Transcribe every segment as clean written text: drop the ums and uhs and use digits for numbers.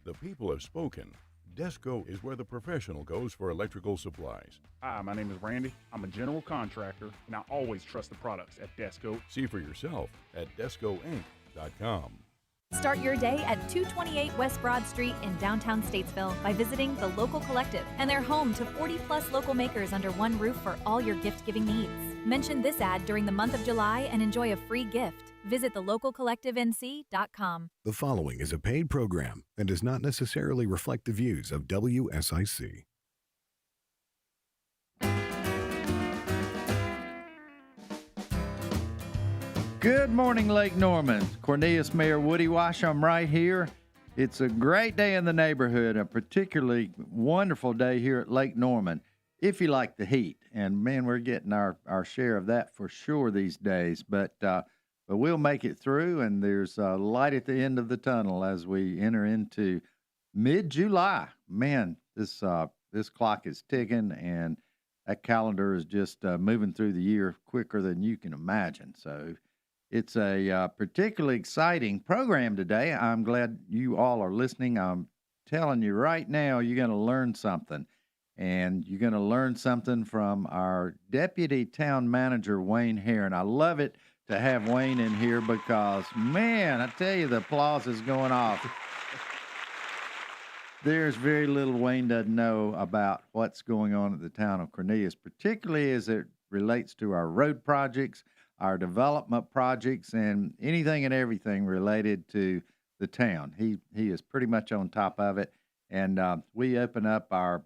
The people have spoken. Desco is where the professional goes for electrical supplies. Hi, my name is Randy. I'm a general contractor, and I always trust the products at Desco. See for yourself at descoinc.com. Start your day at 228 West Broad Street in downtown Statesville by visiting The Local Collective, and they're home to 40-plus local makers under one roof for all your gift-giving needs. Mention this ad during the month of July and enjoy a free gift. Visit thelocalcollectivenc.com. The following is a paid program and does not necessarily reflect the views of WSIC. Good morning, Lake Norman. Cornelius, Mayor Woody Washam right here. It's a great day in the neighborhood, a particularly wonderful day here at Lake Norman, if you like the heat. And, man, we're getting our share of that for sure these days. But we'll make it through, and there's a light at the end of the tunnel as we enter into mid-July. Man, this clock is ticking, and that calendar is just moving through the year quicker than you can imagine. So it's a particularly exciting program today. I'm glad you all are listening. I'm telling you right now, you're going to learn something. And you're going to learn something from our Deputy Town Manager, Wayne Herron. I love it to have Wayne in here because, man, I tell you, the applause is going off. There's very little Wayne doesn't know about what's going on at the town of Cornelius, particularly as it relates to our road projects, our development projects, and anything and everything related to the town. He is pretty much on top of it. And we open up our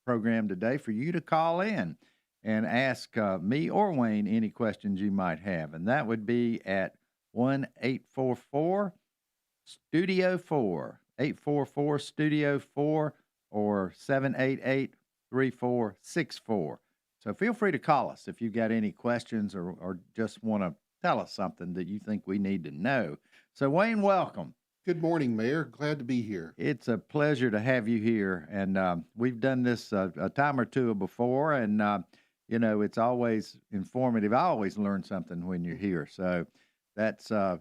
program today for you to call in and ask me or Wayne any questions you might have. And that would be at 1-844-STUDIO-4, 844-STUDIO-4, or 788-3464. So feel free to call us if you've got any questions or just want to tell us something that you think we need to know. So, Wayne, welcome. Good morning, Mayor. Glad to be here. It's a pleasure to have you here. And we've done this a time or two before, and, it's always informative. I always learn something when you're here. So that's an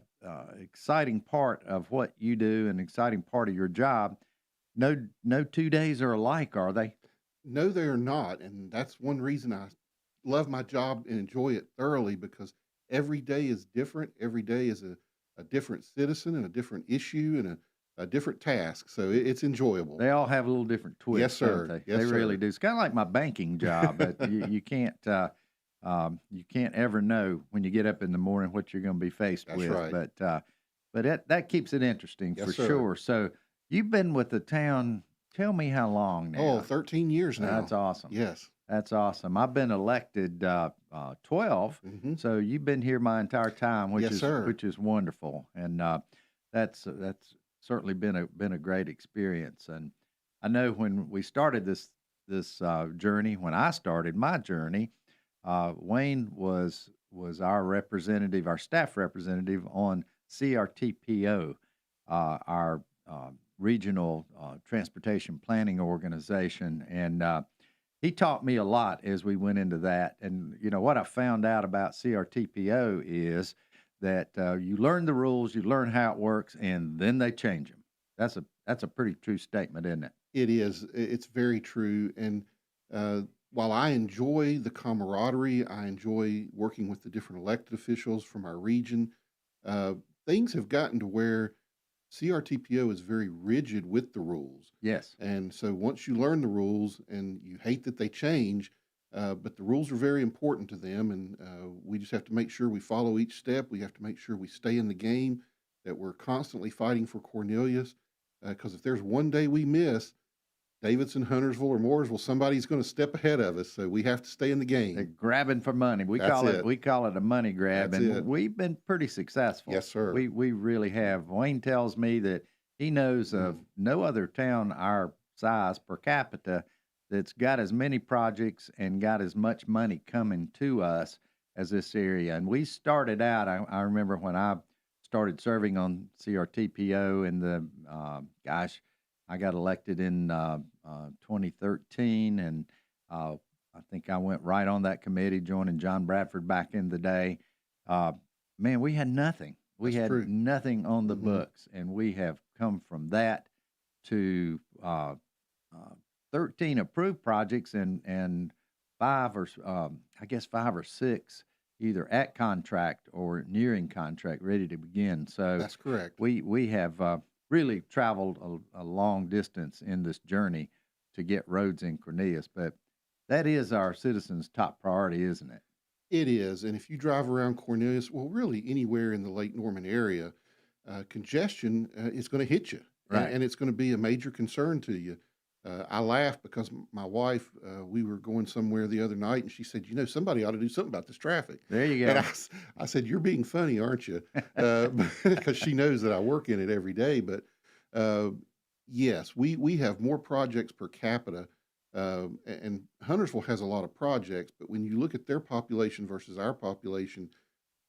exciting part of what you do, an exciting part of your job. No 2 days are alike, are they? No, they are not. And that's one reason I love my job and enjoy it thoroughly, because every day is different. Every day is a different citizen and a different issue and a different task. So it's enjoyable. They all have a little different twist. Yes, sir. Don't they? Yes, they sir. really do. It's kind of like my banking job. But you can't ever know when you get up in the morning what you're going to be faced That's with. right. But that keeps it interesting Yes, for sir. sure. So you've been with the town, tell me how long now? Oh, 13 years now. That's awesome. Yes. That's awesome. I've been elected 12, Mm-hmm. so you've been here my entire time, which Yes, is sir. which is wonderful, and that's certainly been a great experience. And I know when we started this journey, when I started my journey, Wayne was our representative, our staff representative on CRTPO, our regional transportation planning organization, and he taught me a lot as we went into that. And, what I found out about CRTPO is that you learn the rules, you learn how it works, and then they change them. That's a pretty true statement, isn't it? It is. It's very true. And while I enjoy the camaraderie, I enjoy working with the different elected officials from our region, things have gotten to where CRTPO is very rigid with the rules. Yes. And so once you learn the rules, and you hate that they change, but the rules are very important to them, and we just have to make sure we follow each step. We have to make sure we stay in the game, that we're constantly fighting for Cornelius, because if there's one day we miss, Davidson, Huntersville, or Mooresville, somebody's going to step ahead of us. So we have to stay in the game. They're grabbing for money. We That's call it. We call it a money grab, That's and it. we've been pretty successful. Yes, sir. We really have. Wayne tells me that he knows of no other town our size per capita that's got as many projects and got as much money coming to us as this area. And we started out, I remember when I started serving on CRTPO in the, I got elected in 2013, and I think I went right on that committee, joining John Bradford back in the day. Man, we had nothing. We That's had true. nothing on the books, and we have come from that to 13 approved projects and five or six either at contract or nearing contract, ready to begin. So That's correct. we have really traveled a long distance in this journey to get roads in Cornelius, but that is our citizens' top priority, isn't it? It is. And if you drive around Cornelius, well, really anywhere in the Lake Norman area, congestion is going to hit you. Right. And it's going to be a major concern to you. I laugh because my wife, we were going somewhere the other night, and she said, somebody ought to do something about this traffic. There you go. And I said, you're being funny, aren't you? Because she knows that I work in it every day. But yes, we have more projects per capita. And Huntersville has a lot of projects, but when you look at their population versus our population,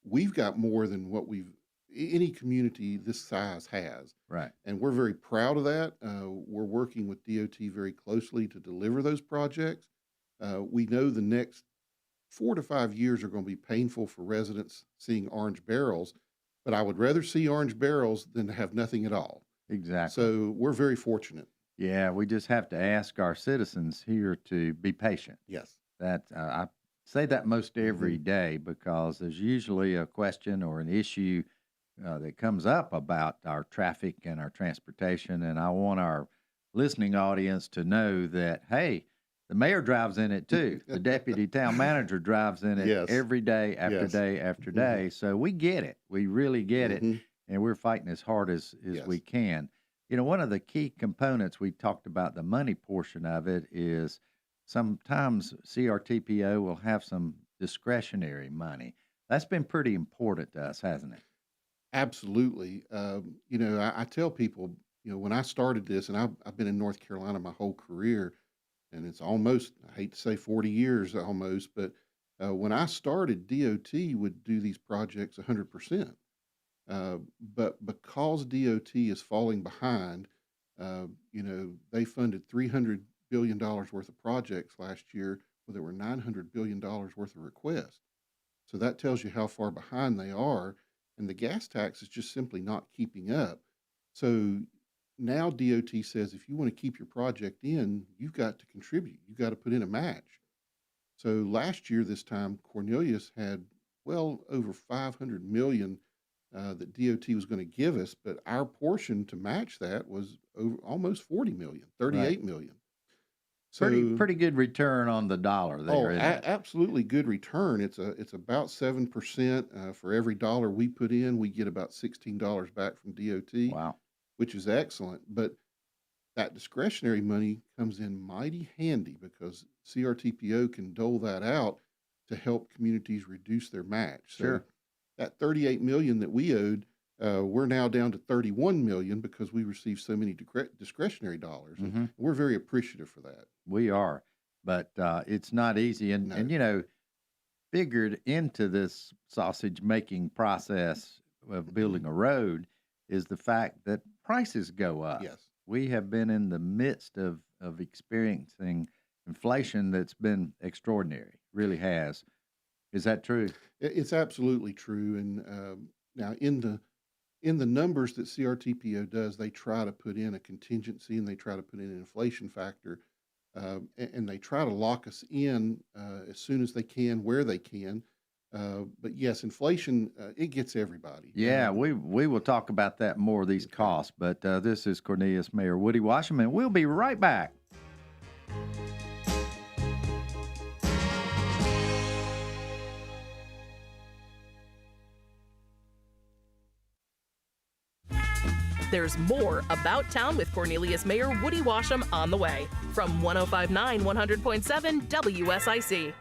we've got more than what any community this size has. Right. And we're very proud of that. We're working with DOT very closely to deliver those projects. We know the next 4 to 5 years are going to be painful for residents seeing orange barrels, but I would rather see orange barrels than to have nothing at all. Exactly. So we're very fortunate. Yeah, we just have to ask our citizens here to be patient. Yes. That I say that most every day because there's usually a question or an issue that comes up about our traffic and our transportation, and I want our listening audience to know that, hey, the mayor drives in it too. The deputy town manager drives in it Yes. every day after Yes. day after day. So we get it. We really get it, Mhm. and we're fighting as hard as Yes. we can. One of the key components, we talked about the money portion of it, is sometimes CRTPO will have some discretionary money. That's been pretty important to us, hasn't it? Absolutely. I tell people, when I started this, and I've been in North Carolina my whole career, and it's almost, I hate to say 40 years almost, but when I started, DOT would do these projects 100%. But because DOT is falling behind, they funded $300 billion worth of projects last year, where there were $900 billion worth of requests. So that tells you how far behind they are. And the gas tax is just simply not keeping up. So now DOT says if you want to keep your project in, you've got to contribute. You've got to put in a match. So last year, this time, Cornelius had well over $500 million that DOT was going to give us, but our portion to match that was over almost $40 million, $38 million. So Pretty good return on the dollar there, isn't it? absolutely good return. It's about 7% for every dollar we put in. We get about $16 back from DOT, Wow. which is excellent. But that discretionary money comes in mighty handy because CRTPO can dole that out to help communities reduce their match. So Sure. that $38 million that we owed, we're now down to $31 million because we received so many discretionary dollars. And we're very appreciative for that. We are, but it's not easy. No. And figured into this sausage making process of building a road is the fact that prices go up. Yes. We have been in the midst of experiencing inflation that's been extraordinary, really has. Is that true? It's absolutely true. And now in the numbers that CRTPO does, they try to put in a contingency and they try to put in an inflation factor, and they try to lock us in as soon as they can, where they can. But yes, inflation, it gets everybody. Yeah, we will talk about that more, these costs. But this is Cornelius Mayor Woody Washam, and we'll be right back. There's more About Town with Cornelius Mayor Woody Washam on the way from 105.9 100.7 WSIC.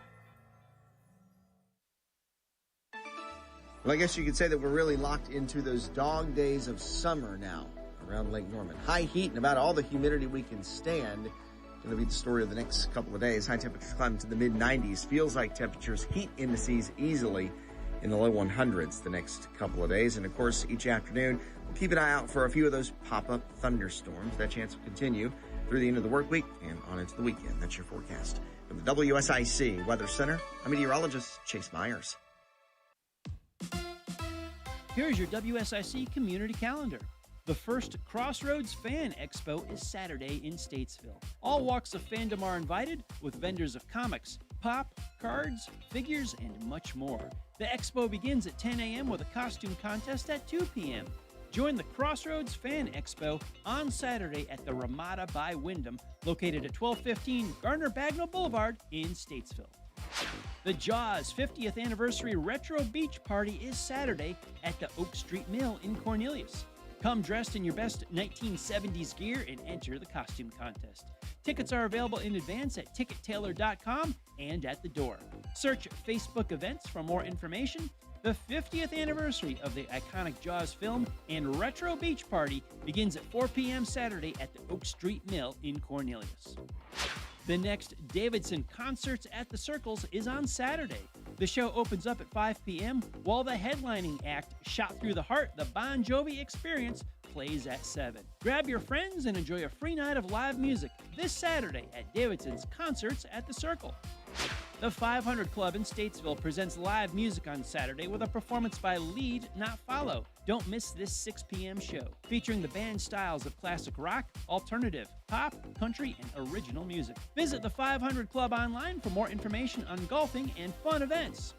Well, I guess you could say that we're really locked into those dog days of summer now around Lake Norman. High heat and about all the humidity we can stand. Going to be the story of the next couple of days. High temperatures climbing to the mid-90s. Feels like temperatures heat indices easily in the low 100s the next couple of days. And, of course, each afternoon, we'll keep an eye out for a few of those pop-up thunderstorms. That chance will continue through the end of the work week and on into the weekend. That's your forecast. From the WSIC Weather Center, I'm meteorologist Chase Myers. Here's your WSIC community calendar. The first Crossroads Fan Expo is Saturday in Statesville. All walks of fandom are invited, with vendors of comics, pop, cards, figures, and much more. The expo begins at 10 a.m. with a costume contest at 2 p.m. Join the Crossroads Fan Expo on Saturday at the Ramada by Wyndham, located at 1215 Gardner Bagnell Boulevard in Statesville. The Jaws 50th Anniversary Retro Beach Party is Saturday at the Oak Street Mill in Cornelius. Come dressed in your best 1970s gear and enter the costume contest. Tickets are available in advance at tickettailor.com and at the door. Search Facebook events for more information. The 50th anniversary of the iconic Jaws film and Retro Beach Party begins at 4 p.m. Saturday at the Oak Street Mill in Cornelius. The next Davidson Concerts at the Circles is on Saturday. The show opens up at 5 p.m., while the headlining act, Shot Through the Heart, the Bon Jovi Experience, plays at 7. Grab your friends and enjoy a free night of live music this Saturday at Davidson's Concerts at the Circle. The 500 Club in Statesville presents live music on Saturday with a performance by Lead Not Follow. Don't miss this 6 p.m. show, featuring the band styles of classic rock, alternative, pop, country, and original music. Visit the 500 Club online for more information on golfing and fun events.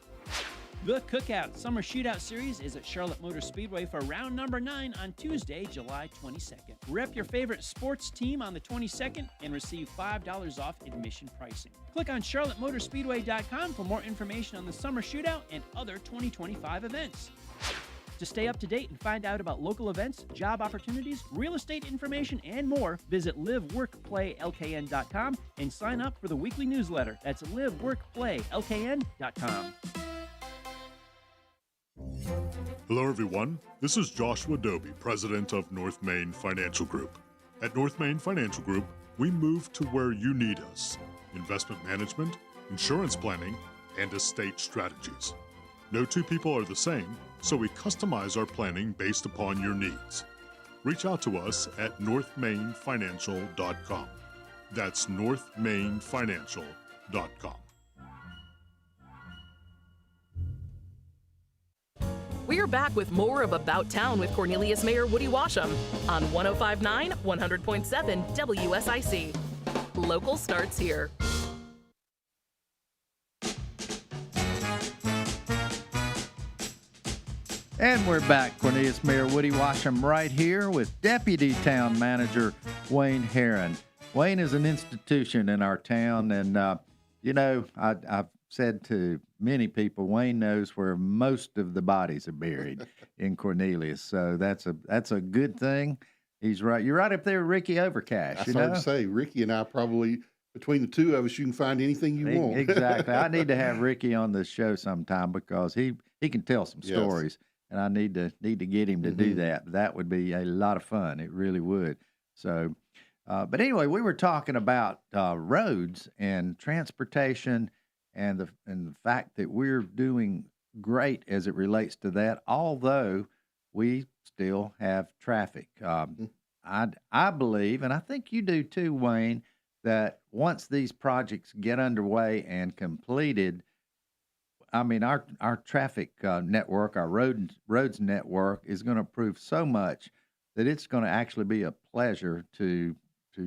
The Cookout Summer Shootout Series is at Charlotte Motor Speedway for round number 9 on Tuesday, July 22nd. Rep your favorite sports team on the 22nd and receive $5 off admission pricing. Click on charlottemotorspeedway.com for more information on the Summer Shootout and other 2025 events. To stay up to date and find out about local events, job opportunities, real estate information, and more, visit liveworkplaylkn.com and sign up for the weekly newsletter. That's liveworkplaylkn.com. Hello everyone, this is Joshua Doby, president of North Main Financial Group. At North Main Financial Group, we move to where you need us: investment management, insurance planning, and estate strategies. No two people are the same, so we customize our planning based upon your needs. Reach out to us at northmainfinancial.com. That's northmainfinancial.com. We're back with more of About Town with Cornelius Mayor Woody Washam on 105.9, 100.7 WSIC. Local starts here. And we're back. Cornelius Mayor Woody Washam right here with Deputy Town Manager Wayne Herron. Wayne is an institution in our town, and, I've said to many people, Wayne knows where most of the bodies are buried in Cornelius. So that's a good thing. He's right. You're right up there with Ricky Overcash. I started to say, Ricky and I probably, between the two of us, you can find anything you want. Exactly. I need to have Ricky on the show sometime because he can tell some stories, and I need to get him to do that. That would be a lot of fun. It really would. So, but anyway, we were talking about roads and transportation, and the fact that we're doing great as it relates to that, although we still have traffic. I believe, and I think you do too, Wayne, that once these projects get underway and completed, I mean, our traffic network, our roads network is going to improve so much that it's going to actually be a pleasure to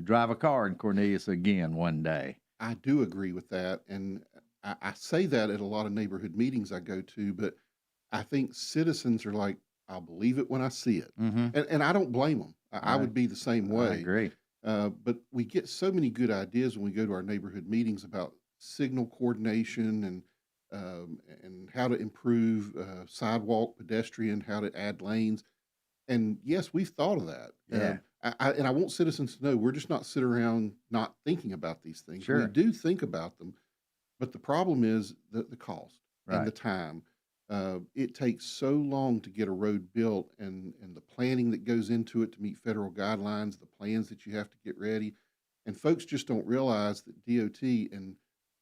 drive a car in Cornelius again one day. I do agree with that, and I say that at a lot of neighborhood meetings I go to, but I think citizens are like, I'll believe it when I see it. And I don't blame them. I would be the same way. I agree. But we get so many good ideas when we go to our neighborhood meetings about signal coordination and how to improve sidewalk, pedestrian, how to add lanes. And yes, we've thought of that. Yeah. And I want citizens to know we're just not sitting around not thinking about these things. Sure. We do think about them. But the problem is the cost and the Right. time. It takes so long to get a road built, and the planning that goes into it to meet federal guidelines, the plans that you have to get ready. And folks just don't realize that DOT, and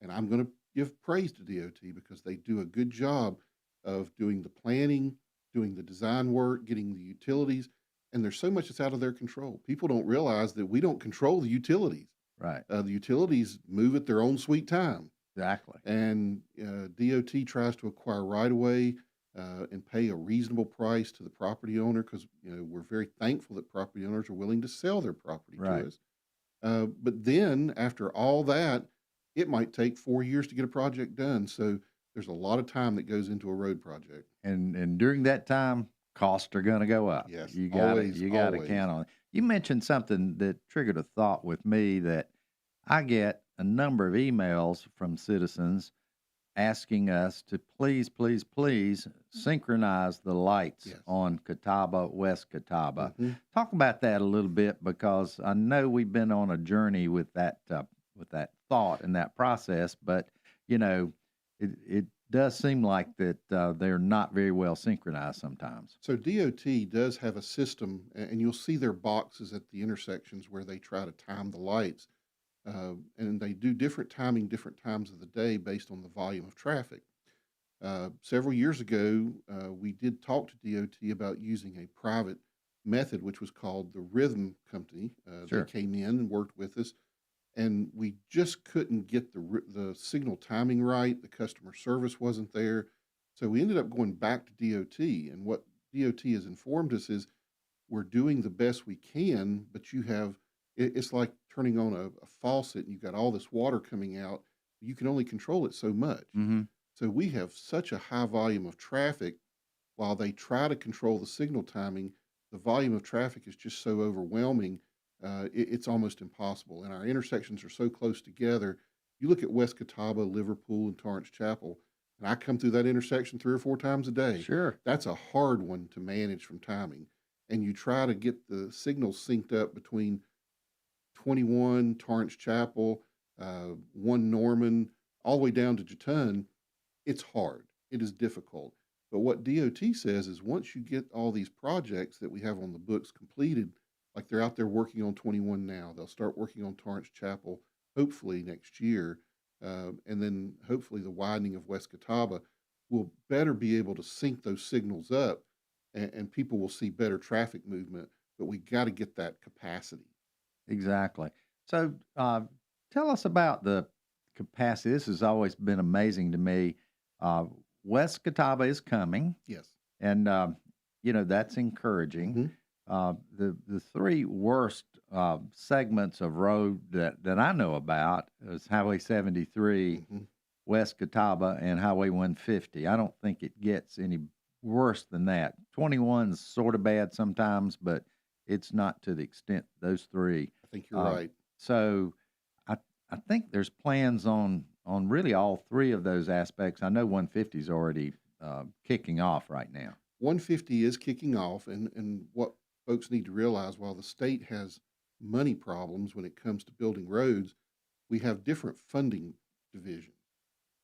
I'm going to give praise to DOT because they do a good job of doing the planning, doing the design work, getting the utilities. And there's so much that's out of their control. People don't realize that we don't control the utilities. Right. The utilities move at their own sweet time. Exactly. And DOT tries to acquire right-of-way and pay a reasonable price to the property owner, because we're very thankful that property owners are willing to sell their property Right. to us. But then after all that, it might take 4 years to get a project done. So there's a lot of time that goes into a road project. And during that time, costs are going to go up. Yes, You got always, you got to always. count on it. You mentioned something that triggered a thought with me that I get a number of emails from citizens asking us to please, please, please synchronize the lights Yes. on Catawba, West Catawba. Mhm. Talk about that a little bit, because I know we've been on a journey with that thought and that process, but it does seem like that they're not very well synchronized sometimes. So DOT does have a system, and you'll see their boxes at the intersections where they try to time the lights. And they do different timing, different times of the day based on the volume of traffic. Several years ago, we did talk to DOT about using a private method, which was called the Rhythm Company. Sure. They came in and worked with us, and we just couldn't get the signal timing right. The customer service wasn't there. So we ended up going back to DOT, and what DOT has informed us is we're doing the best we can, but it's like turning on a faucet and you've got all this water coming out. You can only control it so much. Mm-hmm. So we have such a high volume of traffic. While they try to control the signal timing, the volume of traffic is just so overwhelming, it's almost impossible. And our intersections are so close together. You look at West Catawba, Liverpool, and Torrance Chapel, and I come through that intersection 3 or 4 times a day. Sure. That's a hard one to manage from timing. And you try to get the signals synced up between 21, Torrance Chapel, 1 Norman, all the way down to Jatun. It's hard. It is difficult. But what DOT says is once you get all these projects that we have on the books completed, like they're out there working on 21 now, they'll start working on Torrance Chapel hopefully next year. And then hopefully the widening of West Catawba will better be able to sync those signals up, and people will see better traffic movement. But we got to get that capacity. Exactly. So tell us about the capacity. This has always been amazing to me. West Catawba is coming, Yes. and that's encouraging. Mhm. The 3 worst segments of road that I know about is Highway 73, Mhm. West Catawba, and Highway 150. I don't think it gets any worse than that. 21's sort of bad sometimes, but it's not to the extent those 3. I think you're right. So I think there's plans on really all 3 of those aspects. I know 150 is already kicking off right now. 150 is kicking off, and what folks need to realize, while the state has money problems when it comes to building roads, we have different funding divisions.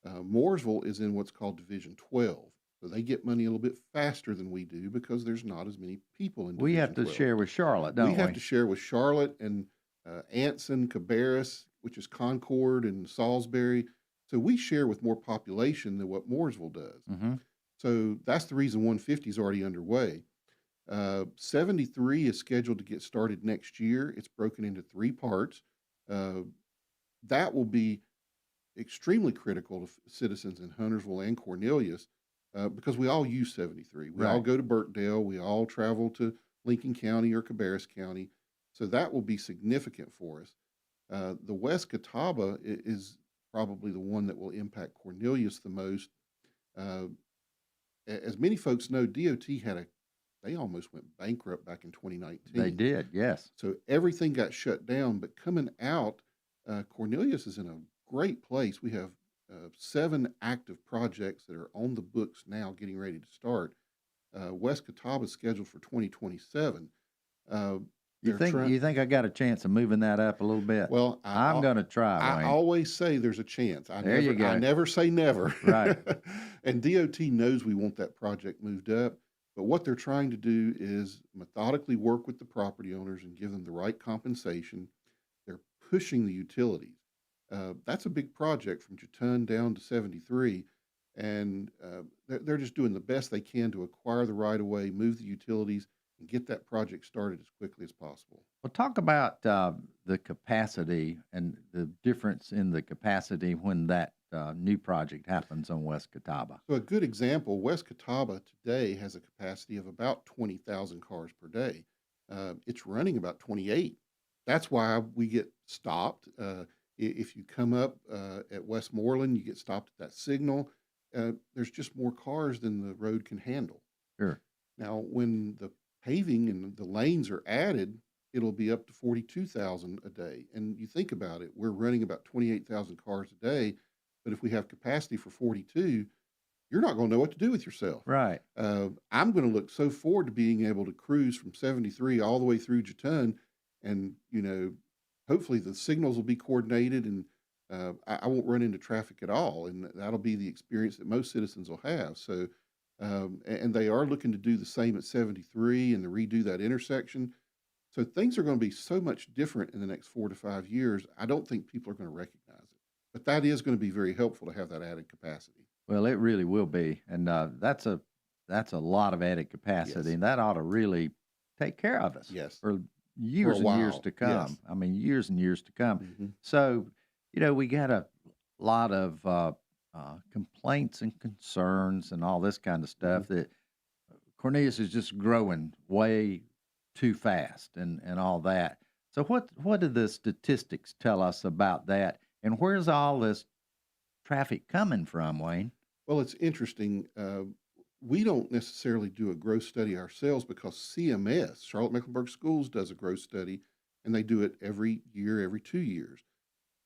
Mooresville is in what's called Division 12. So they get money a little bit faster than we do because there's not as many people in Division We have to 12. share with Charlotte, don't we? We have to share with Charlotte and Anson, Cabarrus, which is Concord, and Salisbury. So we share with more population than what Mooresville does. Mm-hmm. So that's the reason 150 is already underway. 73 is scheduled to get started next year. It's broken into 3 parts. That will be extremely critical to citizens in Huntersville and Cornelius, because we all use 73. We all Right. go to Burkdale. We all travel to Lincoln County or Cabarrus County. So that will be significant for us. The West Catawba is probably the one that will impact Cornelius the most. As many folks know, DOT they almost went bankrupt back in 2019. They did, yes. So everything got shut down. But coming out, Cornelius is in a great place. We have 7 active projects that are on the books now, getting ready to start. West Catawba is scheduled for 2027. You think I got a chance of moving that up a little bit? Well, I'm going to try, I Wayne. always say there's a chance. There you go. I never say never. Right. And DOT knows we want that project moved up. But what they're trying to do is methodically work with the property owners and give them the right compensation. They're pushing the utilities. That's a big project from Jatun down to 73. And they're just doing the best they can to acquire the right of way, move the utilities, and get that project started as quickly as possible. Well, talk about the capacity and the difference in the capacity when that new project happens on West Catawba. So a good example, West Catawba today has a capacity of about 20,000 cars per day. It's running about 28. That's why we get stopped. If you come up at Westmoreland, you get stopped at that signal. There's just more cars than the road can handle. Sure. Now, when the paving and the lanes are added, it'll be up to 42,000 a day. And you think about it, we're running about 28,000 cars a day, but if we have capacity for 42, you're not going to know what to do with yourself. Right. I'm going to look so forward to being able to cruise from 73 all the way through Jatun, and, hopefully the signals will be coordinated, and I won't run into traffic at all. And that'll be the experience that most citizens will have. So, and they are looking to do the same at 73 and to redo that intersection. So things are going to be so much different in the next 4 to 5 years. I don't think people are going to recognize it, but that is going to be very helpful to have that added capacity. Well, it really will be, and that's a lot of added capacity, Yes. and that ought to really take care of us. Yes. For years For a and years while. to come. Yes. I mean, years and years to come. Mhm. So, we got a lot of complaints and concerns and all this kind of stuff that Cornelius is just growing way too fast and all that. So what do the statistics tell us about that? And where's all this traffic coming from, Wayne? Well, it's interesting. We don't necessarily do a growth study ourselves because CMS, Charlotte-Mecklenburg Schools, does a growth study, and they do it every year, every 2 years.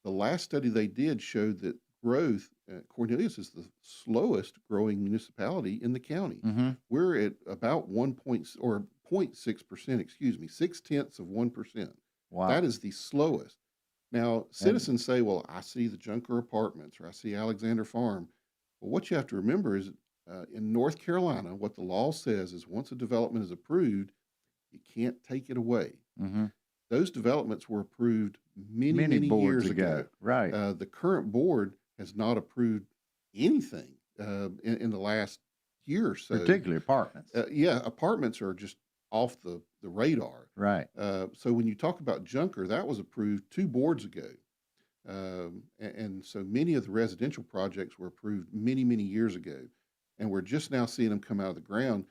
The last study they did showed that growth, Cornelius is the slowest growing municipality in the county. Mm-hmm. We're at about 0.6%, 0.6%. Wow. That is the slowest. Now, citizens say, well, I see the Junker Apartments or I see Alexander Farm. Well, what you have to remember is in North Carolina, what the law says is once a development is approved, you can't take it away. Mm-hmm. Those developments were approved many boards years ago. Right. The current board has not approved anything in the last year or so. Particularly apartments. Apartments are just off the radar. Right. So when you talk about Junker, that was approved 2 boards ago. And so many of the residential projects were approved many years ago. And we're just now seeing them come out of the ground.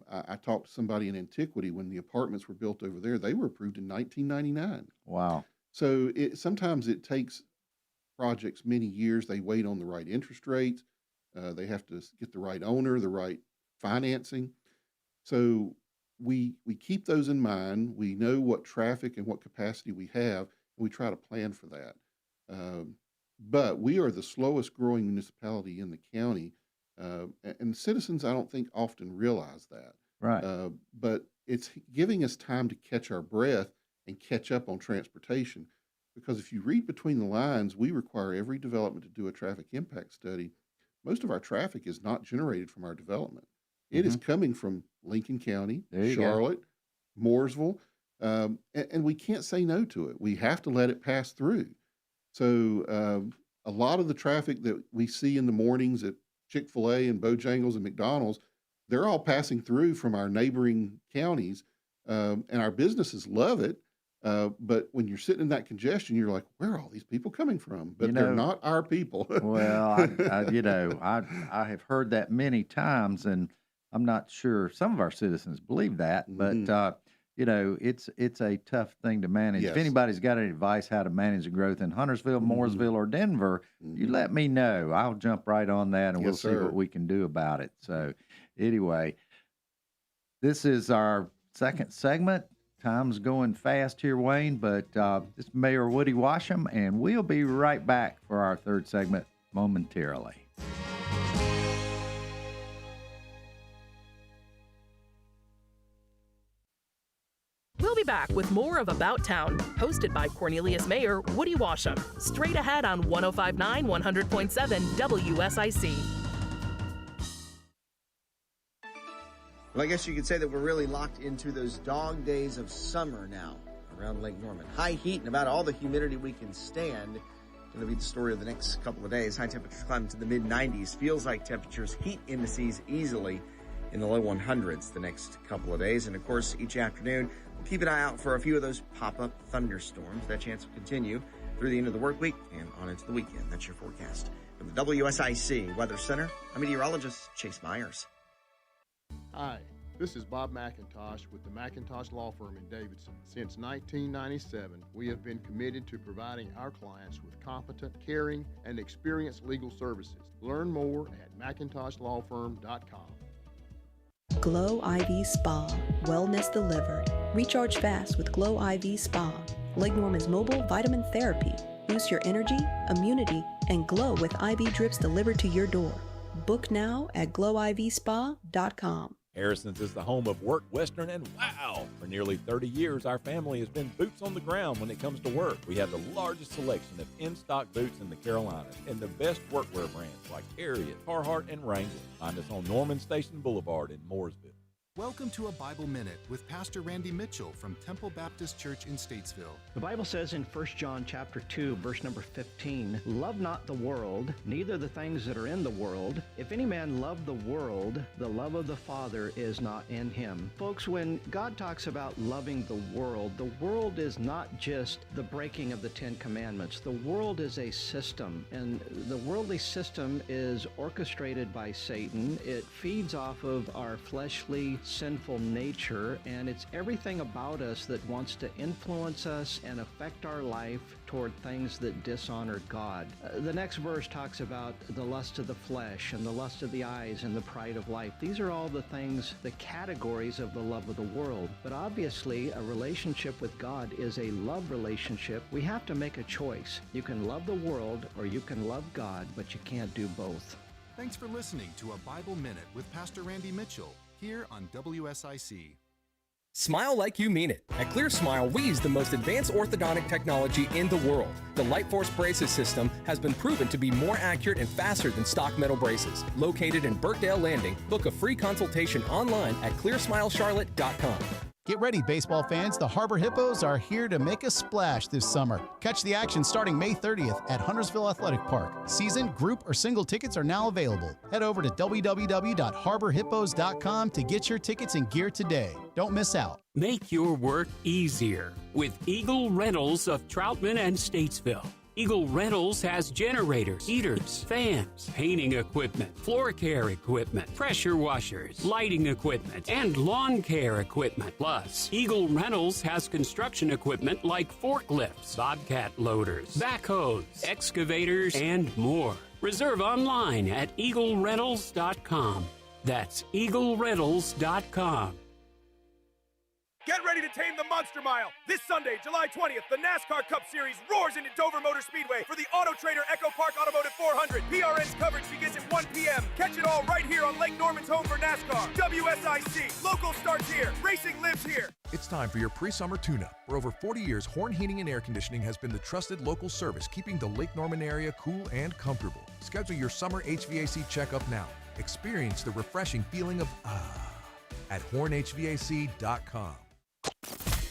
I talked to somebody in Antiquity when the apartments were built over there. They were approved in 1999. Wow. So sometimes it takes projects many years. They wait on the right interest rates. They have to get the right owner, the right financing. So we keep those in mind. We know what traffic and what capacity we have, and we try to plan for that. But we are the slowest growing municipality in the county. And citizens, I don't think, often realize that. Right. But it's giving us time to catch our breath and catch up on transportation. Because if you read between the lines, we require every development to do a traffic impact study. Most of our traffic is not generated from our development. It is coming from Lincoln County, Charlotte, Mooresville, and we can't say no to it. We have to let it pass through. So a lot of the traffic that we see in the mornings at Chick-fil-A and Bojangles and McDonald's, they're all passing through from our neighboring counties, and our businesses love it. But when you're sitting in that congestion, you're like, where are all these people coming from? But they're not our people. Well, I have heard that many times, and I'm not sure some of our citizens believe that, but it's a tough thing to manage. Yes. If anybody's got any advice how to manage the growth in Huntersville, Mooresville, or Denver, you let me know. I'll jump right on that, and we'll see what we can do about it. So anyway, this is our second segment. Time's going fast here, Wayne, but this is Mayor Woody Washam, and we'll be right back for our third segment momentarily. We'll be back with more of About Town, hosted by Cornelius Mayor Woody Washam, straight ahead on 105.9 100.7 WSIC. Well, I guess you could say that we're really locked into those dog days of summer now around Lake Norman. High heat and about all the humidity we can stand. Going to be the story of the next couple of days. High temperatures climbing to the mid-90s. Feels like temperatures heat indices easily in the low 100s the next couple of days. And, of course, each afternoon, we'll keep an eye out for a few of those pop-up thunderstorms. That chance will continue through the end of the work week and on into the weekend. That's your forecast. From the WSIC Weather Center, I'm meteorologist Chase Myers. Hi, this is Bob McIntosh with the McIntosh Law Firm in Davidson. Since 1997, we have been committed to providing our clients with competent, caring, and experienced legal services. Learn more at McIntoshLawFirm.com. Glow IV Spa, wellness delivered. Recharge fast with Glow IV Spa. Lake Norman's mobile vitamin therapy. Boost your energy, immunity, and glow with IV drips delivered to your door. Book now at glowivspa.com. Harrison's is the home of Work Western and wow! For nearly 30 years, our family has been boots on the ground when it comes to work. We have the largest selection of in-stock boots in the Carolinas and the best workwear brands like Harriet, Carhartt, and Wrangler. Find us on Norman Station Boulevard in Mooresville. Welcome to a Bible Minute with Pastor Randy Mitchell from Temple Baptist Church in Statesville. The Bible says in 1 John chapter 2, verse number 15, "Love not the world, neither the things that are in the world. If any man love the world, the love of the Father is not in him." Folks, when God talks about loving the world is not just the breaking of the Ten Commandments. The world is a system, and the worldly system is orchestrated by Satan. It feeds off of our fleshly sinful nature, and it's everything about us that wants to influence us and affect our life toward things that dishonor God. The next verse talks about the lust of the flesh and the lust of the eyes and the pride of life. These are all the things, the categories of the love of the world. But obviously, a relationship with God is a love relationship. We have to make a choice. You can love the world or you can love God, but you can't do both. Thanks for listening to a Bible Minute with Pastor Randy Mitchell here on WSIC. Smile like you mean it. At Clear Smile, we use the most advanced orthodontic technology in the world. The Light Force Braces system has been proven to be more accurate and faster than stock metal braces. Located in Birkdale Landing, book a free consultation online at clearsmilecharlotte.com. Get ready, baseball fans. The Harbor Hippos are here to make a splash this summer. Catch the action starting May 30th at Huntersville Athletic Park. Season, group, or single tickets are now available. Head over to www.harborhippos.com to get your tickets and gear today. Don't miss out. Make your work easier with Eagle Rentals of Troutman and Statesville. Eagle Rentals has generators, heaters, fans, painting equipment, floor care equipment, pressure washers, lighting equipment, and lawn care equipment. Plus, Eagle Rentals has construction equipment like forklifts, bobcat loaders, backhoes, excavators, and more. Reserve online at eaglerentals.com. That's eaglerentals.com. Get ready to tame the Monster Mile. This Sunday, July 20th, the NASCAR Cup Series roars into Dover Motor Speedway for the Auto Trader Echo Park Automotive 400. PRN's coverage begins at 1 p.m. Catch it all right here on Lake Norman's home for NASCAR. WSIC. Local starts here. Racing lives here. It's time for your pre-summer tune-up. For over 40 years, Horn Heating and Air Conditioning has been the trusted local service, keeping the Lake Norman area cool and comfortable. Schedule your summer HVAC checkup now. Experience the refreshing feeling of at hornhvac.com.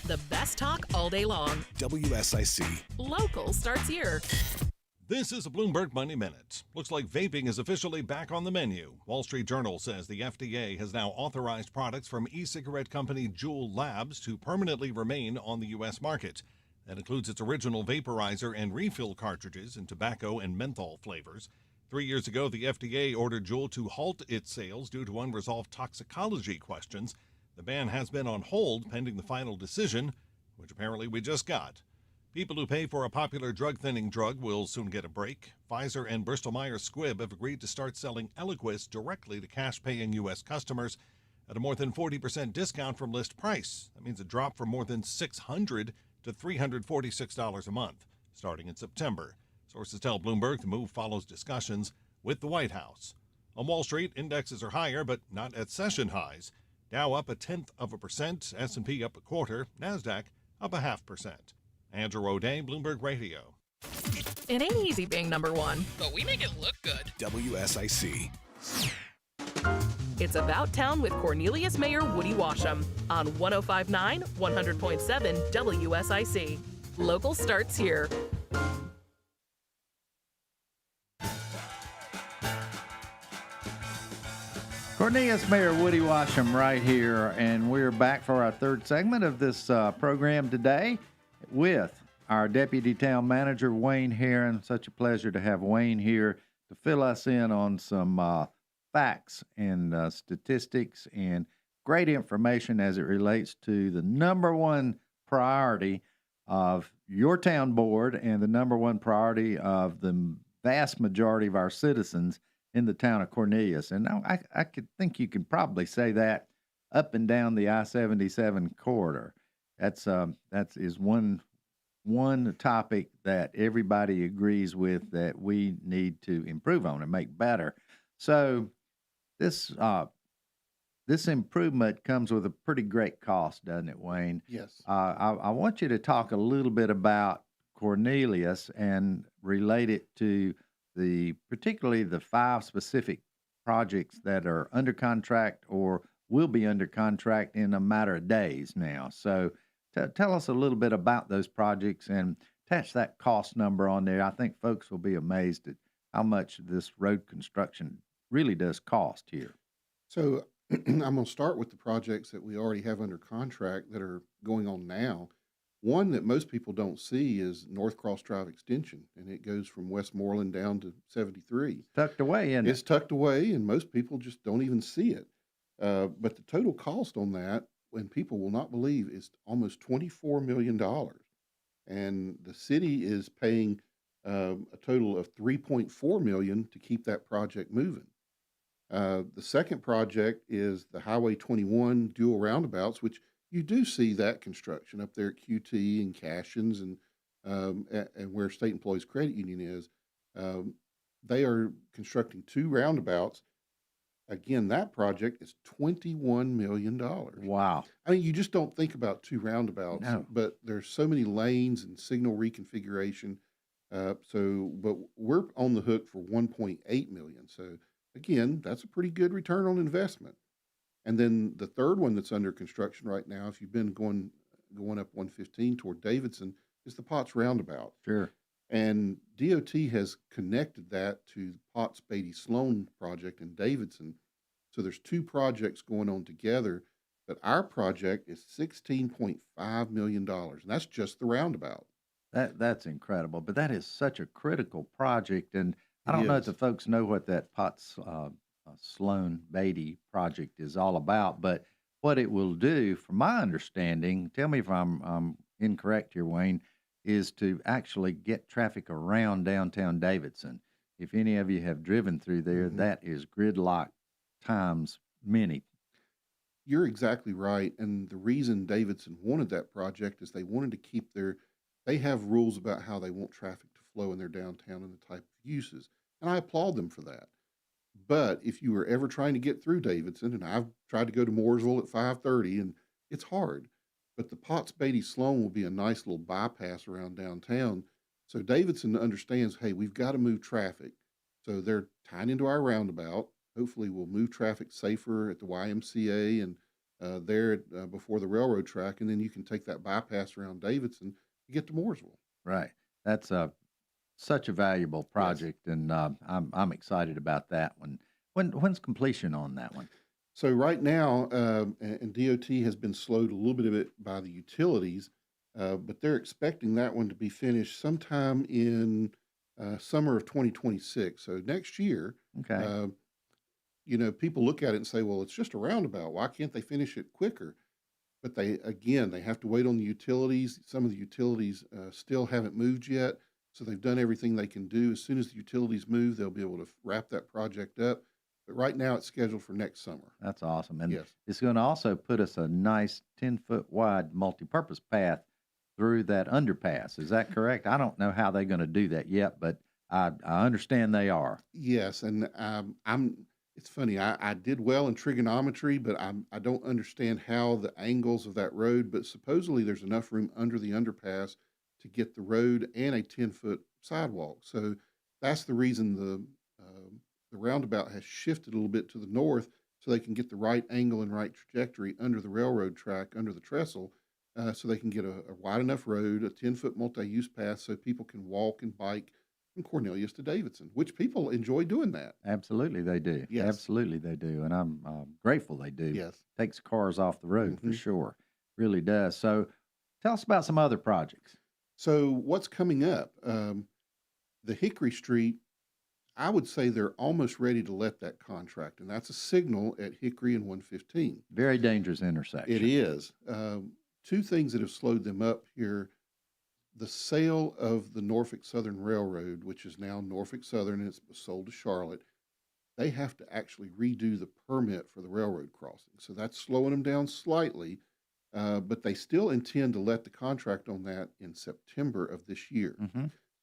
The best talk all day long. WSIC. Local starts here. This is a Bloomberg Money Minute. Looks like vaping is officially back on the menu. Wall Street Journal says the FDA has now authorized products from e-cigarette company Juul Labs to permanently remain on the U.S. market. That includes its original vaporizer and refill cartridges in tobacco and menthol flavors. 3 years ago, the FDA ordered Juul to halt its sales due to unresolved toxicology questions. The ban has been on hold pending the final decision, which apparently we just got. People who pay for a popular drug-thinning drug will soon get a break. Pfizer and Bristol-Myers Squibb have agreed to start selling Eliquis directly to cash-paying U.S. customers at a more than 40% discount from list price. That means a drop from more than $600 to $346 a month, starting in September. Sources tell Bloomberg the move follows discussions with the White House. On Wall Street, indexes are higher, but not at session highs. Dow up 0.1%, S&P up 0.25%, NASDAQ up 0.5%. Andrew O'Day, Bloomberg Radio. It ain't easy being number one, but we make it look good. WSIC. It's About Town with Cornelius Mayor Woody Washam on 105.9, 100.7 WSIC. Local starts here. Cornelius Mayor Woody Washam right here, and we're back for our third segment of this program today with our Deputy Town Manager, Wayne Herron. Such a pleasure to have Wayne here to fill us in on some facts and statistics and great information as it relates to the number one priority of your town board and the number one priority of the vast majority of our citizens in the town of Cornelius. And I could think you can probably say that up and down the I-77 corridor. That's one topic that everybody agrees with that we need to improve on and make better. So this improvement comes with a pretty great cost, doesn't it, Wayne? Yes. I want you to talk a little bit about Cornelius and relate it to particularly the 5 specific projects that are under contract or will be under contract in a matter of days now. So tell us a little bit about those projects and attach that cost number on there. I think folks will be amazed at how much this road construction really does cost here. So I'm going to start with the projects that we already have under contract that are going on now. One that most people don't see is North Cross Drive Extension, and it goes from Westmoreland down to 73. Tucked away, isn't it? It's tucked away, and most people just don't even see it. But the total cost on that, and people will not believe, is almost $24 million. And the city is paying a total of $3.4 million to keep that project moving. The second project is the Highway 21 dual roundabouts, which you do see that construction up there at QT and Cashins and where State Employees Credit Union is. They are constructing 2 roundabouts. Again, that project is $21 million. Wow. I mean, you just don't think about 2 roundabouts, but there's so many lanes and signal reconfiguration. But we're on the hook for $1.8 million. So again, that's a pretty good return on investment. And then the third one that's under construction right now, if you've been going up 115 toward Davidson, is the Potts Roundabout. Sure. And DOT has connected that to the Potts Beatty Sloan project in Davidson. So there's 2 projects going on together, but our project is $16.5 million, and that's just the roundabout. That's incredible, but that is such a critical project, and I don't know if the folks know what that Potts Sloan Beatty project is all about, but what it will do, from my understanding, tell me if I'm incorrect here, Wayne, is to actually get traffic around downtown Davidson. If any of you have driven through there, that is gridlock times many. You're exactly right. And the reason Davidson wanted that project is they wanted to keep they have rules about how they want traffic to flow in their downtown and the type of uses. And I applaud them for that. But if you were ever trying to get through Davidson, and I've tried to go to Mooresville at 5:30, and it's hard, but the Potts Beatty Sloan will be a nice little bypass around downtown. So Davidson understands, hey, we've got to move traffic. So they're tying into our roundabout. Hopefully we'll move traffic safer at the YMCA and there before the railroad track, and then you can take that bypass around Davidson to get to Mooresville. Right. That's such a valuable project, and I'm excited about that one. When's completion on that one? So right now, and DOT has been slowed a little bit of it by the utilities, but they're expecting that one to be finished sometime in summer of 2026. So next year. Okay. People look at it and say, well, it's just a roundabout. Why can't they finish it quicker? But they have to wait on the utilities. Some of the utilities still haven't moved yet. So they've done everything they can do. As soon as the utilities move, they'll be able to wrap that project up. But right now it's scheduled for next summer. That's awesome. And it's going to also put us a nice 10-foot wide multipurpose path through that underpass. Is that correct? I don't know how they're going to do that yet, but I understand they are. Yes. And it's funny. I did well in trigonometry, but I don't understand how the angles of that road, but supposedly there's enough room under the underpass to get the road and a 10-foot sidewalk. So that's the reason the roundabout has shifted a little bit to the north, so they can get the right angle and right trajectory under the railroad track, under the trestle, so they can get a wide enough road, a 10-foot multi-use path, so people can walk and bike from Cornelius to Davidson, which people enjoy doing that. Absolutely they do. Yes. Absolutely they do, and I'm grateful they do. Yes. Takes cars off the road for sure. Really does. So tell us about some other projects. So what's coming up? The Hickory Street, I would say they're almost ready to let that contract, and that's a signal at Hickory and 115. Very dangerous intersection. It is. Two things that have slowed them up here. The sale of the Norfolk Southern Railroad, which is now Norfolk Southern, and it's sold to Charlotte, they have to actually redo the permit for the railroad crossing. So that's slowing them down slightly, but they still intend to let the contract on that in September of this year.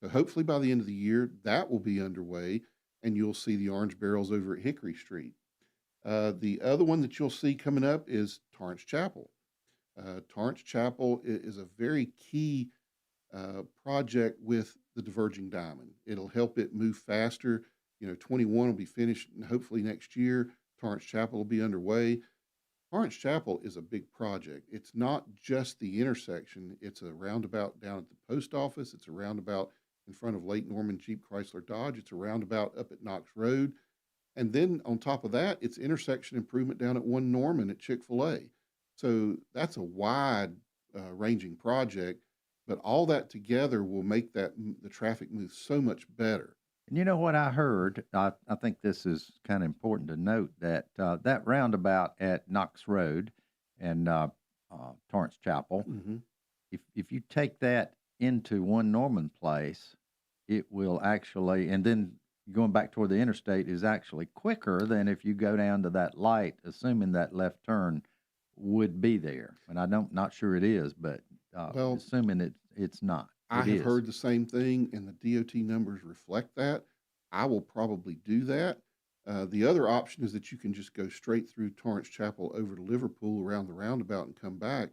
So hopefully by the end of the year, that will be underway, and you'll see the orange barrels over at Hickory Street. The other one that you'll see coming up is Torrance Chapel. Torrance Chapel is a very key project with the Diverging Diamond. It'll help it move faster. 21 will be finished hopefully next year. Torrance Chapel will be underway. Torrance Chapel is a big project. It's not just the intersection. It's a roundabout down at the post office. It's a roundabout in front of Lake Norman Jeep Chrysler Dodge. It's a roundabout up at Knox Road. And then on top of that, it's intersection improvement down at 1 Norman at Chick-fil-A. So that's a wide ranging project, but all that together will make the traffic move so much better. And you know what I heard? I think this is kind of important to note that that roundabout at Knox Road and Torrance Chapel, if you take that into 1 Norman Place, it will actually, and then going back toward the interstate is actually quicker than if you go down to that light, assuming that left turn would be there. And I'm not sure it is, but assuming it's not. I have heard the same thing, and the DOT numbers reflect that. I will probably do that. The other option is that you can just go straight through Torrance Chapel over to Liverpool around the roundabout and come back.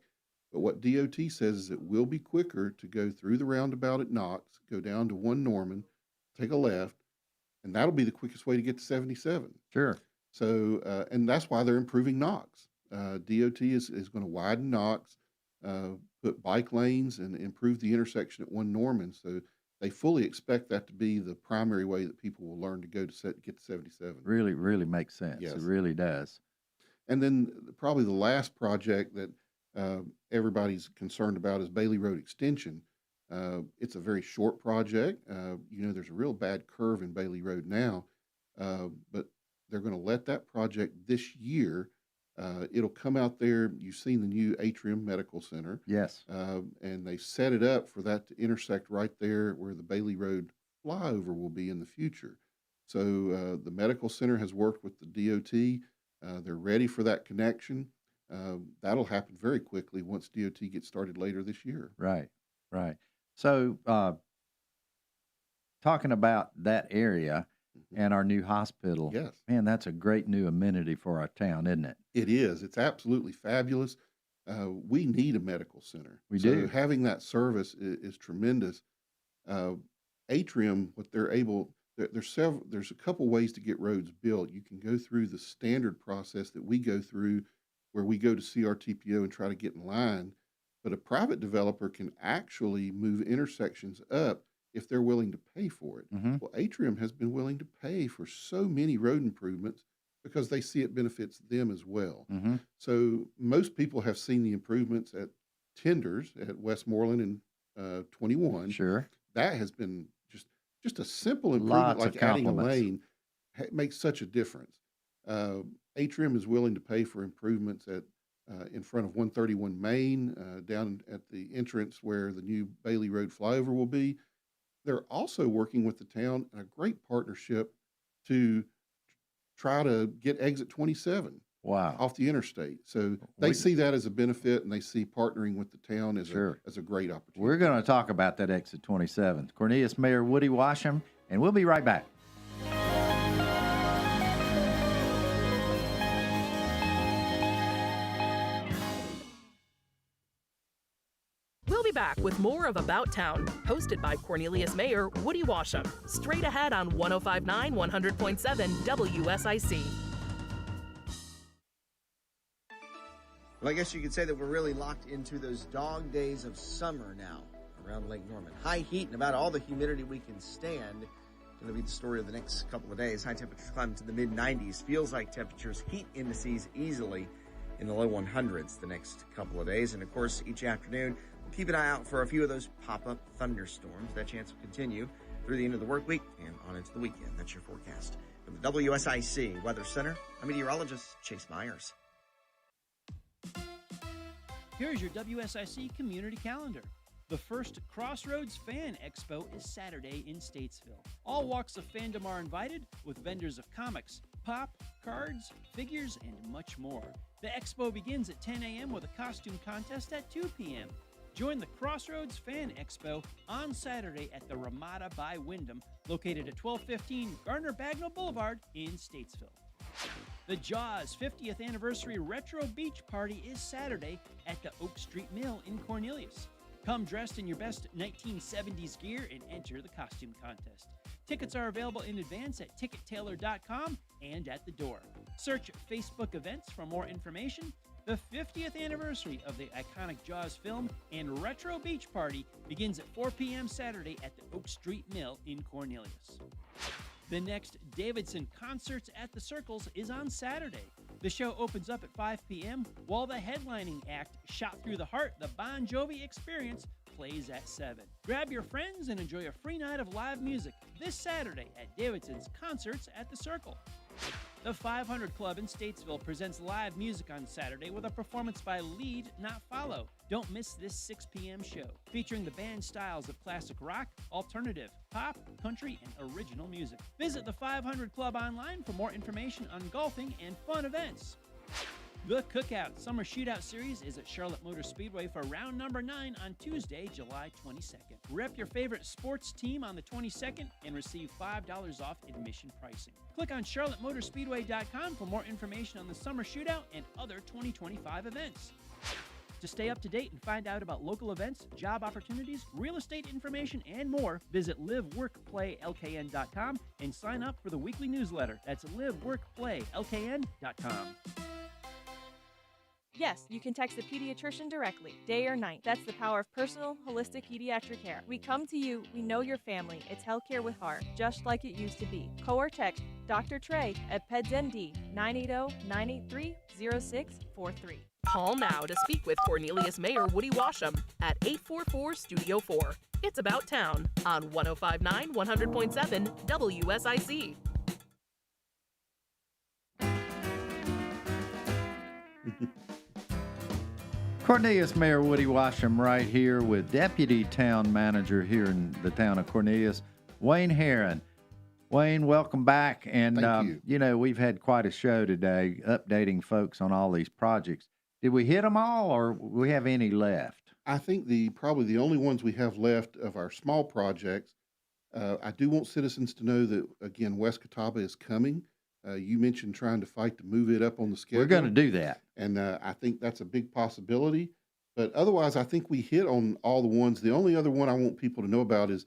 But what DOT says is it will be quicker to go through the roundabout at Knox, go down to 1 Norman, take a left, and that'll be the quickest way to get to 77. Sure. So, and that's why they're improving Knox. DOT is going to widen Knox, put bike lanes, and improve the intersection at 1 Norman. So they fully expect that to be the primary way that people will learn to go to get to 77. Really, really makes sense. Yes. It really does. And then probably the last project that everybody's concerned about is Bailey Road Extension. It's a very short project. There's a real bad curve in Bailey Road now, but they're going to let that project this year. It'll come out there. You've seen the new Atrium Medical Center. Yes. And they set it up for that to intersect right there where the Bailey Road flyover will be in the future. So the medical center has worked with the DOT. They're ready for that connection. That'll happen very quickly once DOT gets started later this year. Right. So talking about that area and our new hospital, yes, man, that's a great new amenity for our town, isn't it? It is. It's absolutely fabulous. We need a medical center. We do. Having that service is tremendous. Atrium, what they're able, there's a couple ways to get roads built. You can go through the standard process that we go through, where we go to CRTPO and try to get in line. But a private developer can actually move intersections up if they're willing to pay for it. Well, Atrium has been willing to pay for so many road improvements because they see it benefits them as well. So most people have seen the improvements at tenders at Westmoreland and 21. Sure. That has been just a simple improvement, Lots like of adding a compliments. lane makes such a difference. Atrium is willing to pay for improvements at in front of 131 Main, down at the entrance where the new Bailey Road flyover will be. They're also working with the town in a great partnership to try to get exit 27 off the interstate. So they see that as a benefit, and they see partnering with the town as a great opportunity. We're going to talk about that exit 27. Cornelius Mayor Woody Washam, and we'll be right back. We'll be back with more of About Town, hosted by Cornelius Mayor Woody Washam, straight ahead on 105.9 100.7 WSIC. Well, I guess you could say that we're really locked into those dog days of summer now around Lake Norman. High heat and about all the humidity we can stand. Going to be the story of the next couple of days. High temperatures climbing to the mid-90s. Feels like temperatures heat indices easily in the low 100s the next couple of days. And, of course, each afternoon, we'll keep an eye out for a few of those pop-up thunderstorms. That chance will continue through the end of the work week and on into the weekend. That's your forecast. From the WSIC Weather Center, I'm meteorologist Chase Myers. Here's your WSIC community calendar. The first Crossroads Fan Expo is Saturday in Statesville. All walks of fandom are invited, with vendors of comics, pop, cards, figures, and much more. The expo begins at 10 a.m. with a costume contest at 2 p.m. Join the Crossroads Fan Expo on Saturday at the Ramada by Wyndham, located at 1215 Gardner Bagnell Boulevard in Statesville. The Jaws 50th Anniversary Retro Beach Party is Saturday at the Oak Street Mill in Cornelius. Come dressed in your best 1970s gear and enter the costume contest. Tickets are available in advance at tickettailor.com and at the door. Search Facebook events for more information. The 50th anniversary of the iconic Jaws film and Retro Beach Party begins at 4 p.m. Saturday at the Oak Street Mill in Cornelius. The next Davidson Concerts at the Circles is on Saturday. The show opens up at 5 p.m., while the headlining act, Shot Through the Heart, the Bon Jovi Experience, plays at 7. Grab your friends and enjoy a free night of live music this Saturday at Davidson's Concerts at the Circle. The 500 Club in Statesville presents live music on Saturday with a performance by Lead Not Follow. Don't miss this 6 p.m. show, featuring the band styles of classic rock, alternative, pop, country, and original music. Visit the 500 Club online for more information on golfing and fun events. The Cookout Summer Shootout Series is at Charlotte Motor Speedway for round number 9 on Tuesday, July 22nd. Rep your favorite sports team on the 22nd and receive $5 off admission pricing. Click on charlottemotorspeedway.com for more information on the Summer Shootout and other 2025 events. To stay up to date and find out about local events, job opportunities, real estate information, and more, visit liveworkplaylkn.com and sign up for the weekly newsletter. That's liveworkplaylkn.com. Yes, you can text the pediatrician directly, day or night. That's the power of personal, holistic pediatric care. We come to you, we know your family. It's healthcare with heart, just like it used to be. Call or text Dr. Trey at PEDSMD 980-983-0643. Call now to speak with Cornelius Mayor Woody Washam at 844-STUDIO-4. It's About Town on 105.9 100.7 WSIC. Cornelius Mayor Woody Washam right here with Deputy Town Manager here in the town of Cornelius, Wayne Herron. Wayne, welcome back. And, Thank you. We've had quite a show today updating folks on all these projects. Did we hit them all, or we have any left? I think probably the only ones we have left of our small projects, I do want citizens to know that, again, West Catawba is coming. You mentioned trying to fight to move it up on the schedule. We're going to do that. And I think that's a big possibility. But otherwise, I think we hit on all the ones. The only other one I want people to know about is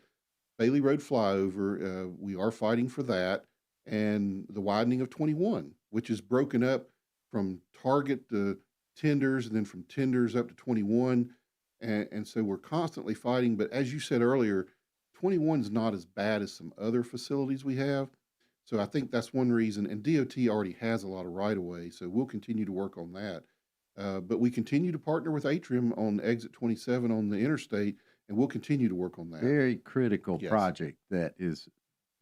Bailey Road flyover. We are fighting for that. And the widening of 21, which is broken up from Target to Tenders and then from Tenders up to 21. And so we're constantly fighting. But as you said earlier, 21 is not as bad as some other facilities we have. So I think that's one reason, and DOT already has a lot of right-of-way, so we'll continue to work on that. But we continue to partner with Atrium on Exit 27 on the interstate, and we'll continue to work on that. Very critical Yes. project that is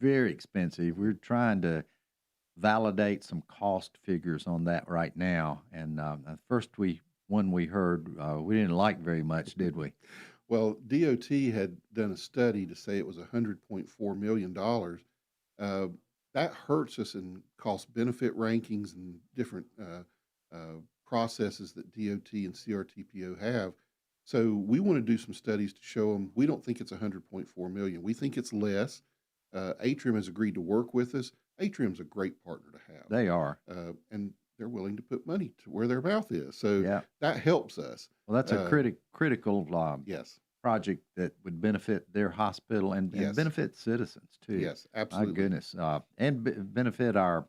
very expensive. We're trying to validate some cost figures on that right now. And the first one we heard, we didn't like very much, did we? Well, DOT had done a study to say it was $100.4 million. That hurts us in cost-benefit rankings and different processes that DOT and CRTPO have. So we want to do some studies to show them we don't think it's $100.4 million. We think it's less. Atrium has agreed to work with us. Atrium's a great partner to have. They are. And they're willing to put money to where their mouth is. So that helps us. Well, that's a critical yes. project that would benefit their hospital and benefit citizens too. Yes, absolutely. My goodness. And benefit our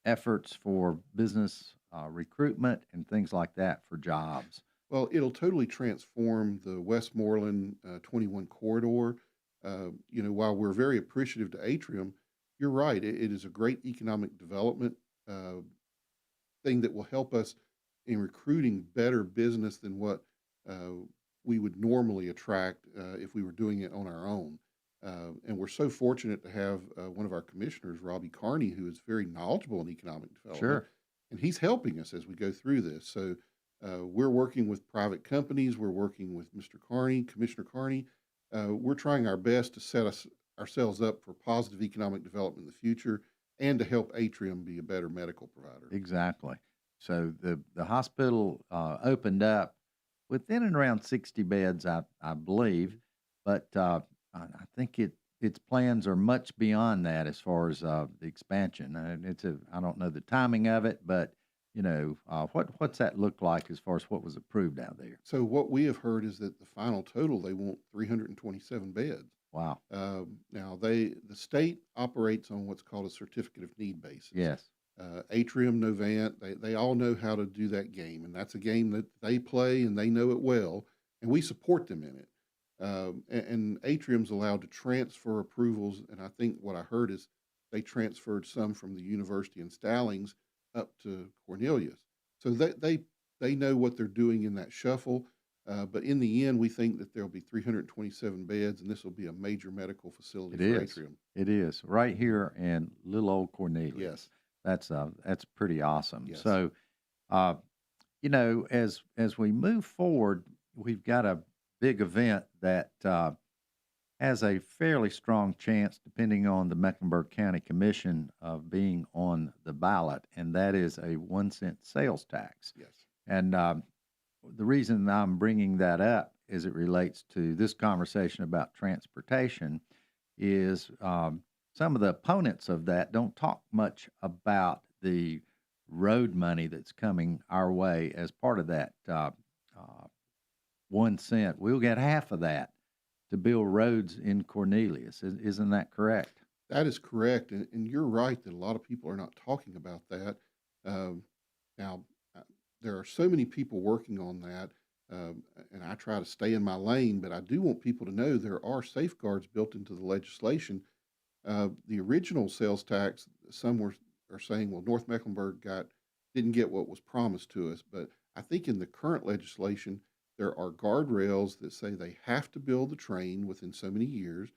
efforts for business recruitment and things like that for jobs. Well, it'll totally transform the Westmoreland 21 corridor. While we're very appreciative to Atrium, you're right. It is a great economic development thing that will help us in recruiting better business than what we would normally attract if we were doing it on our own. And we're so fortunate to have one of our commissioners, Robbie Carney, who is very knowledgeable in economic development. Sure. And he's helping us as we go through this. So we're working with private companies. We're working with Mr. Carney, Commissioner Carney. We're trying our best to set ourselves up for positive economic development in the future and to help Atrium be a better medical provider. Exactly. So the hospital opened up within and around 60 beds, I believe, but I think its plans are much beyond that as far as the expansion. I don't know the timing of it, but what's that look like as far as what was approved out there? So what we have heard is that the final total, they want 327 beds. Wow. Now the state operates on what's called a certificate of need basis. Yes. Atrium, Novant, they all know how to do that game, and that's a game that they play and they know it well, and we support them in it. And Atrium's allowed to transfer approvals, and I think what I heard is they transferred some from the university in Stallings up to Cornelius. So they know what they're doing in that shuffle, but in the end, we think that there'll be 327 beds, and this will be a major medical facility for Atrium. It is right here in little old Cornelius. Yes. That's pretty awesome. Yes. So, as we move forward, we've got a big event that has a fairly strong chance, depending on the Mecklenburg County Commission, of being on the ballot, and that is a 1-cent sales tax. Yes. And the reason I'm bringing that up as it relates to this conversation about transportation is some of the opponents of that don't talk much about the road money that's coming our way as part of that 1 cent. We'll get half of that to build roads in Cornelius. Isn't that correct? That is correct, and you're right that a lot of people are not talking about that. Now, there are so many people working on that, and I try to stay in my lane, but I do want people to know there are safeguards built into the legislation. The original sales tax, some are saying, well, North Mecklenburg didn't get what was promised to us, but I think in the current legislation, there are guardrails that say they have to build the train within so many years,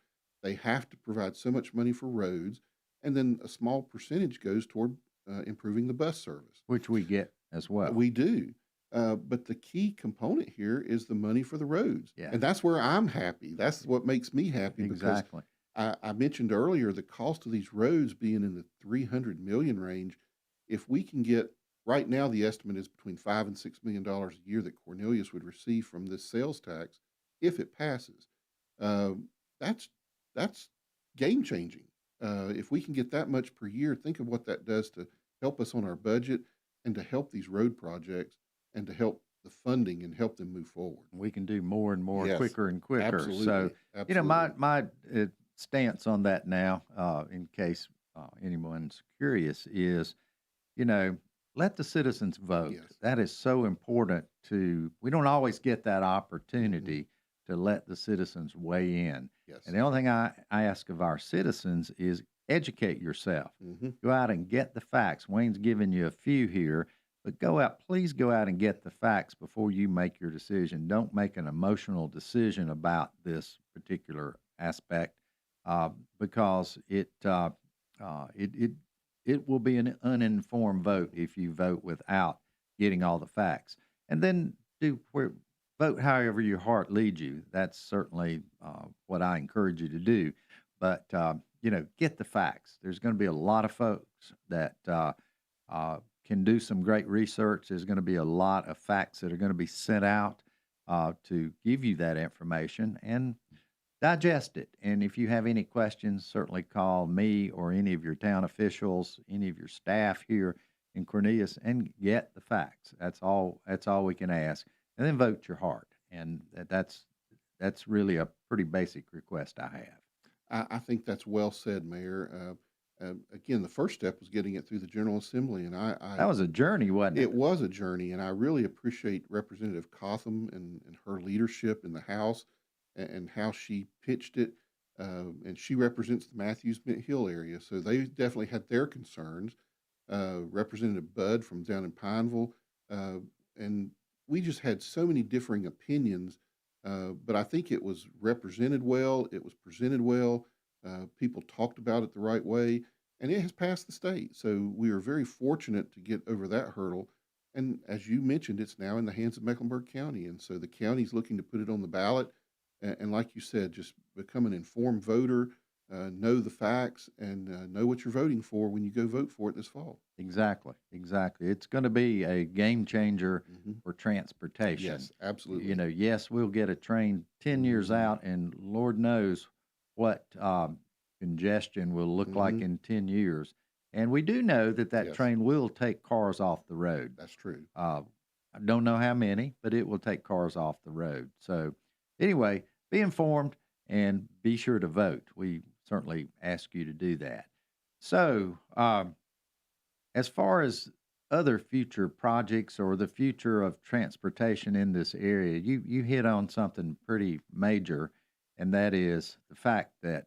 they have to provide so much money for roads, and then a small percentage goes toward improving the bus service. Which we get as well. We do. But the key component here is the money for the roads. Yeah. And that's where I'm happy. That's what makes me happy. Exactly. Because I mentioned earlier the cost of these roads being in the $300 million range. If we can get, right now the estimate is between $5 and $6 million a year that Cornelius would receive from this sales tax if it passes. That's game changing. If we can get that much per year, think of what that does to help us on our budget and to help these road projects and to help the funding and help them move forward. We can do more and more, Yes, quicker and quicker. absolutely, So, absolutely. my stance on that now, in case anyone's curious, is, let the citizens vote. Yes. That is so important we don't always get that opportunity to let the citizens weigh in. Yes. And the only thing I ask of our citizens is educate yourself. Go out and get the facts. Wayne's giving you a few here, but please go out and get the facts before you make your decision. Don't make an emotional decision about this particular aspect, because it will be an uninformed vote if you vote without getting all the facts. And then vote however your heart leads you. That's certainly what I encourage you to do. But get the facts. There's going to be a lot of folks that can do some great research. There's going to be a lot of facts that are going to be sent out to give you that information and digest it. And if you have any questions, certainly call me or any of your town officials, any of your staff here in Cornelius, and get the facts. That's all we can ask. And then vote your heart. And that's really a pretty basic request I have. I think that's well said, Mayor. Again, the first step was getting it through the General Assembly, and that was a journey, wasn't it? It was a journey, and I really appreciate Representative Cotham and her leadership in the House and how she pitched it. And she represents the Matthews-Mint Hill area, so they definitely had their concerns. Representative Budd from down in Pineville, and we just had so many differing opinions But I think it was represented well. It was presented well. People talked about it the right way, and it has passed the state. So we are very fortunate to get over that hurdle. And as you mentioned, it's now in the hands of Mecklenburg County. And so the county's looking to put it on the ballot. And like you said, just become an informed voter, know the facts, and know what you're voting for when you go vote for it this fall. Exactly. It's going to be a game changer for transportation. Yes, absolutely. You know, yes, we'll get a train 10 years out, and Lord knows what congestion will look like in 10 years. And we do know that Yes. train will take cars off the road. That's true. I don't know how many, but it will take cars off the road. So anyway, be informed and be sure to vote. We certainly ask you to do that. So as far as other future projects or the future of transportation in this area, you hit on something pretty major, and that is the fact that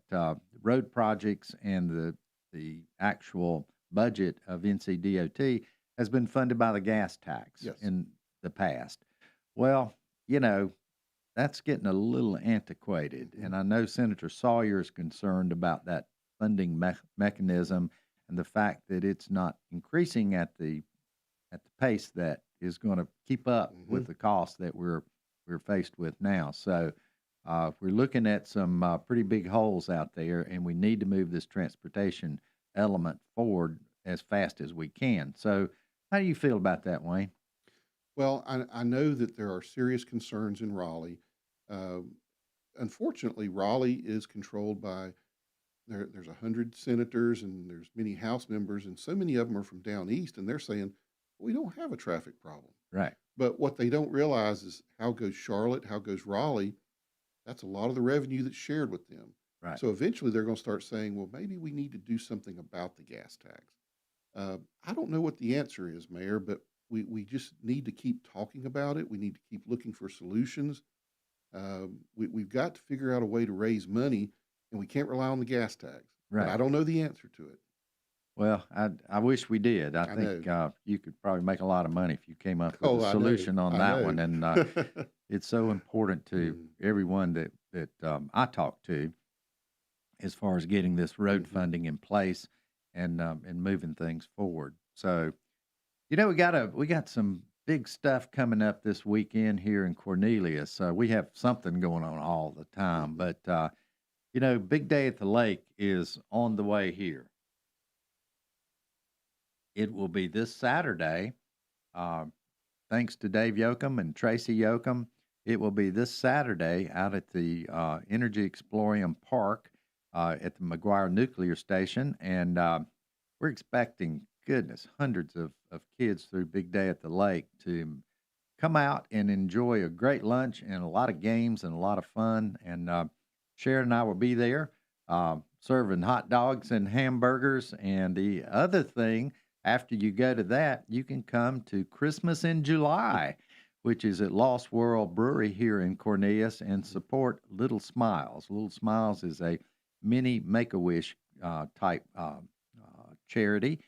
road projects and the actual budget of NCDOT has been funded by the gas tax in the past. Well, you know, that's getting a little antiquated, and I know Senator Sawyer is concerned about that funding mechanism and the fact that it's not increasing at the pace that is going to keep up with the costs that we're faced with now. So we're looking at some pretty big holes out there, and we need to move this transportation element forward as fast as we can. So how do you feel about that, Wayne? Well, I know that there are serious concerns in Raleigh. Unfortunately, Raleigh is controlled by, there's 100 senators and there's many House members, and so many of them are from down east, and they're saying, we don't have a traffic problem. Right. But what they don't realize is how goes Charlotte, how goes Raleigh. That's a lot of the revenue that's shared with them. Right. So eventually they're going to start saying, well, maybe we need to do something about the gas tax. I don't know what the answer is, Mayor, but we just need to keep talking about it. We need to keep looking for solutions. We've got to figure out a way to raise money, and we can't rely on the gas tax. Right. But I don't know the answer to it. Well, I wish we did. I think you could probably make a lot of money if you came up with a solution on that one. And it's so important to everyone that I talk to as far as getting this road funding in place and moving things forward. So, you know, we got some big stuff coming up this weekend here in Cornelius. We have something going on all the time, but you know, Big Day at the Lake is on the way here. It will be this Saturday. Thanks to Dave Yoakum and Tracy Yoakum, it will be this Saturday out at the Energy Explorium Park at the McGuire Nuclear Station. And we're expecting, goodness, hundreds of kids through Big Day at the Lake to come out and enjoy a great lunch and a lot of games and a lot of fun. And Sharon and I will be there serving hot dogs and hamburgers. And the other thing, after you go to that, you can come to Christmas in July, which is at Lost World Brewery here in Cornelius, and support Little Smiles. Little Smiles is a mini Make-A-Wish type charity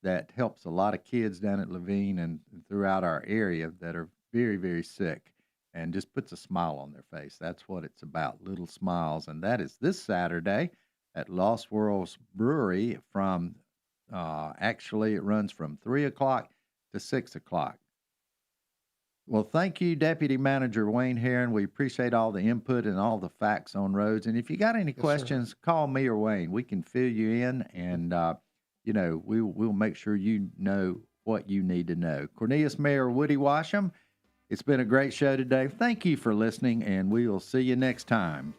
that helps a lot of kids down at Levine and throughout our area that are very, very sick, and just puts a smile on their face. That's what it's about, Little Smiles. And that is this Saturday at Lost World's Brewery from actually, it runs from 3 o'clock to 6 o'clock. Well, thank you, Deputy Manager Wayne Herron. We appreciate all the input and all the facts on roads. And if you got any questions, call me or Wayne. We can fill you in, and you know, we'll make sure you know what you need to know. Cornelius Mayor Woody Washam, it's been a great show today. Thank you for listening, and we will see you next time.